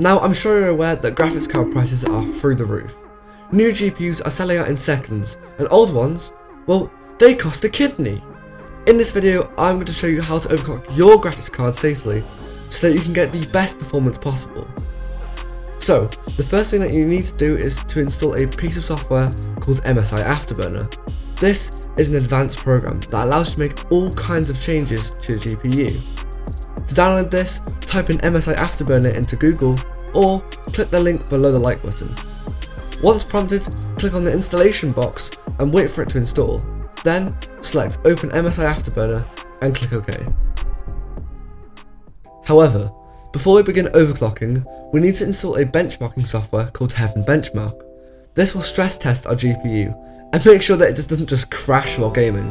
Now, I'm sure you're aware that graphics card prices are through the roof. New GPUs are selling out in seconds, and old ones, well, they cost a kidney. In this video, I'm going to show you how to overclock your graphics card safely, so that you can get the best performance possible. So, the first thing that you need to do is to install a piece of software called MSI Afterburner. This is an advanced program that allows you to make all kinds of changes to your GPU. To download this, type in MSI Afterburner into Google, or click the link below the like button. Once prompted, click on the installation box and wait for it to install. Then, select Open MSI Afterburner and click OK. However, before we begin overclocking, we need to install a benchmarking software called Heaven Benchmark. This will stress test our GPU and make sure that it doesn't just crash while gaming.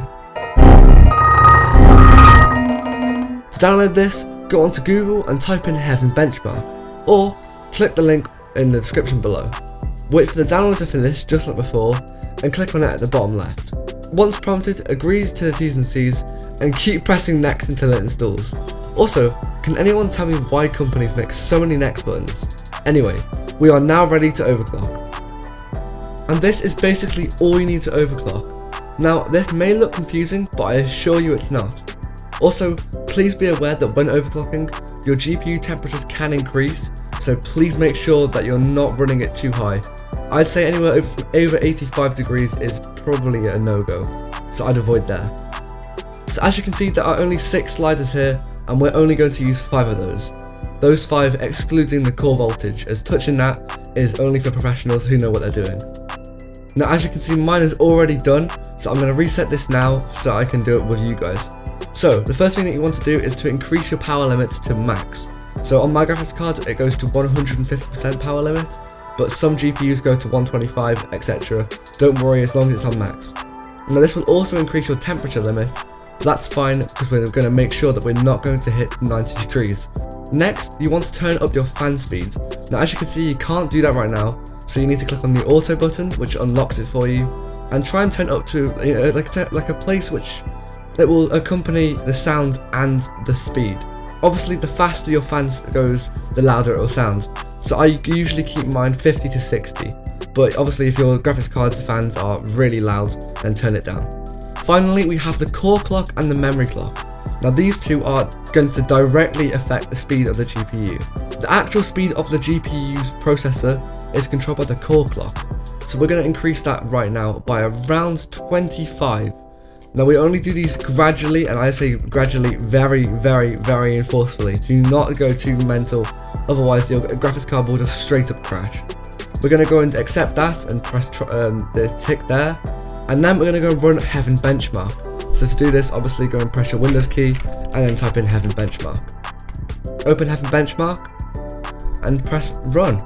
To download this, go onto Google and type in Heaven Benchmark, or click the link in the description below. Wait for the download to finish just like before, and click on it at the bottom left. Once prompted, agree to the T's and C's, and keep pressing next until it installs. Also, can anyone tell me why companies make so many next buttons? Anyway, we are now ready to overclock. And this is basically all you need to overclock. Now, this may look confusing, but I assure you it's not. Also, please be aware that when overclocking, your GPU temperatures can increase, so please make sure that you're not running it too high. I'd say anywhere over 85 degrees is probably a no-go, so I'd avoid there. So as you can see, there are only 6 sliders here, and we're only going to use 5 of those. Those 5 excluding the core voltage, as touching that is only for professionals who know what they're doing. Now as you can see, mine is already done, so I'm going to reset this now so I can do it with you guys. So the first thing that you want to do is to increase your power limit to max. So on my graphics card it goes to 150% power limit, but some GPUs go to 125, etc. Don't worry as long as it's on max. Now this will also increase your temperature limit, but that's fine because we're going to make sure that we're not going to hit 90 degrees. Next, you want to turn up your fan speed. Now as you can see, you can't do that right now, so you need to click on the auto button, which unlocks it for you, and try and turn it up to like a place which it will accompany the sound and the speed. Obviously, the faster your fan goes, the louder it will sound. So I usually keep mine 50 to 60, but obviously if your graphics card's fans are really loud, then turn it down. Finally, we have the core clock and the memory clock. Now these two are going to directly affect the speed of the GPU. The actual speed of the GPU's processor is controlled by the core clock, so we're going to increase that right now by around 25. Now we only do these gradually, and I say gradually very, very, very forcefully. Do not go too mental, otherwise your graphics card will just straight up crash. We're going to go and accept that and press the tick there, and then we're going to go and run Heaven Benchmark. So to do this, obviously go and press your Windows key and then type in Heaven Benchmark. Open Heaven Benchmark and press run.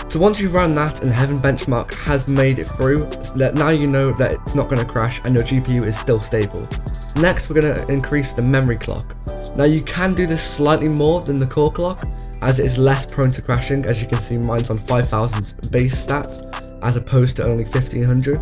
So once you've run that and Heaven Benchmark has made it through, now you know that it's not going to crash and your GPU is still stable. Next, we're going to increase the memory clock. Now you can do this slightly more than the core clock, as it is less prone to crashing. As you can see, mine's on 5000 base stats as opposed to only 1500,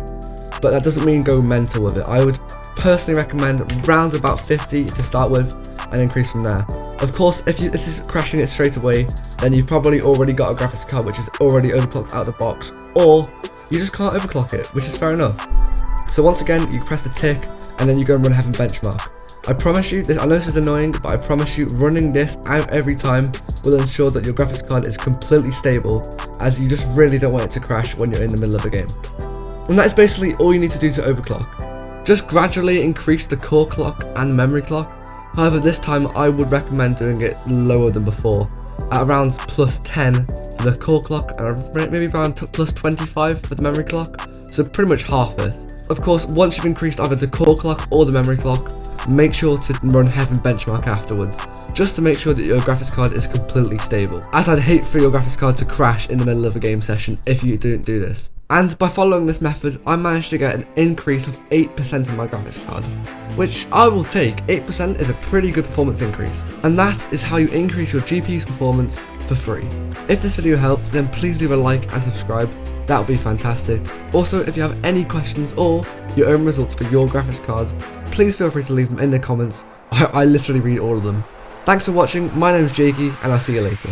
but that doesn't mean go mental with it. I would personally recommend around about 50 to start with and increase from there. Of course, if this is crashing it straight away, then you've probably already got a graphics card which is already overclocked out of the box, or you just can't overclock it, which is fair enough. So once again, you press the tick and then you go and run Heaven Benchmark. I promise you, I know this is annoying, but I promise you running this out every time will ensure that your graphics card is completely stable, as you just really don't want it to crash when you're in the middle of a game. And that is basically all you need to do to overclock. Just gradually increase the core clock and memory clock. However, this time I would recommend doing it lower than before, at around plus 10 for the core clock and maybe around plus 25 for the memory clock, so pretty much half it. Of course, once you've increased either the core clock or the memory clock, make sure to run Heaven Benchmark afterwards, just to make sure that your graphics card is completely stable, as I'd hate for your graphics card to crash in the middle of a game session if you didn't do this. And by following this method, I managed to get an increase of 8% in my graphics card, which I will take. 8% is a pretty good performance increase, and that is how you increase your GPU's performance for free. If this video helped, then please leave a like and subscribe, that would be fantastic. Also, if you have any questions or your own results for your graphics cards, please feel free to leave them in the comments. I literally read all of them. Thanks for watching, my name is JKey and I'll see you later.